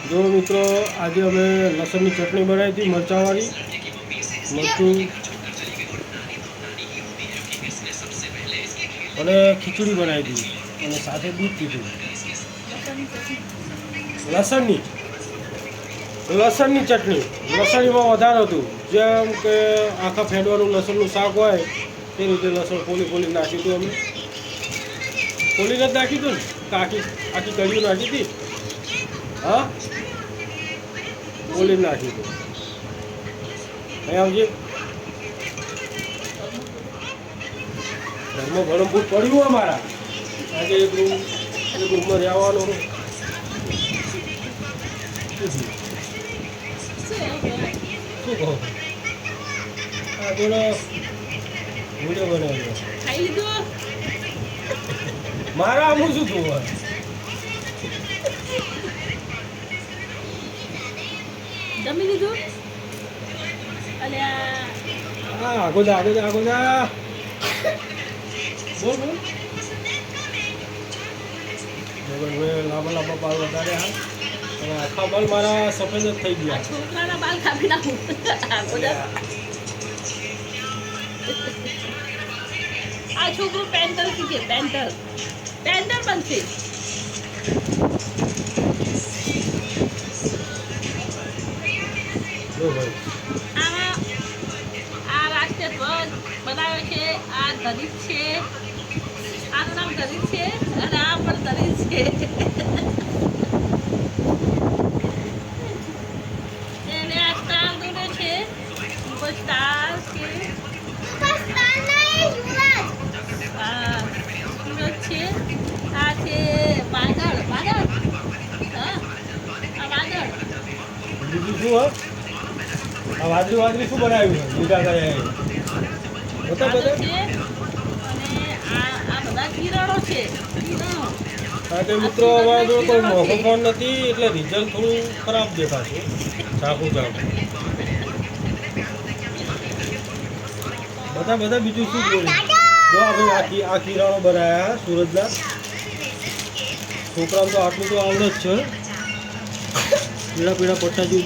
જો મિત્રો આજે અમે લસણની ચટણી બનાવી હતી મરચાંવાળી મરચું અને ખીચડી બનાવી હતી અને સાથે દૂધ પીધું. લસણની ચટણી લસણીમાં વધારે હતું જેમ કે આખા ફેંડવાનું લસણનું શાક હોય એ રીતે લસણ ફોલી નાખ્યું હતું. અમે ફોલીને જ નાખ્યું હતું ને આખી કઢીઓ નાખી હતી. હા ફોલીને નાખ્યું હતું. અહીં આવજે. ઘરમાં ગરમ ફૂટ પડ્યું અમારા આજે એક રૂમમાં રહેવાનું. શું કહો આ થોડો વિડીયો બનાવ્યો મારા આમ શું થયું હોય જમી લીધું? હા આગો જા બોલ લાંબા બાલ વધાર્યા અને આખા બાલ મારા સફેદ જ થઈ ગયા. છોકરાના બાલ કાપી નાખું. આ છોકરું પેન્ટર શીખે. પેન્ટર બનશે. આ રાષ્ટ્રીય ધ્વજ બનાવ્યો છે. આ દલિત છે. આનું નામ દલિત છે અને આ પણ દલિત છે. એને આ સ્ટાર દોર્યો છે. સ્ટાર છે. સુરત છે. આ છે વાદળ. હા આ વાદળ. બીજું શું હોય આ વાદળી શું બનાવ્યું લીધા કર્યા બતા છે અને આ બધા કિરણો છે. કારણ કે મિત્રો અમારા જોડે કોઈ મોંઘો ફોન નથી એટલે રિઝલ્ટ થોડું ખરાબ દેખાશે. ચાકુ બધા બીજું શું બોલું જો આપણે આ કિરણો બનાવ્યા સુરતના છોકરાને તો આટલું તો આવડે જ છે. પીળા પટ્ટા જેવું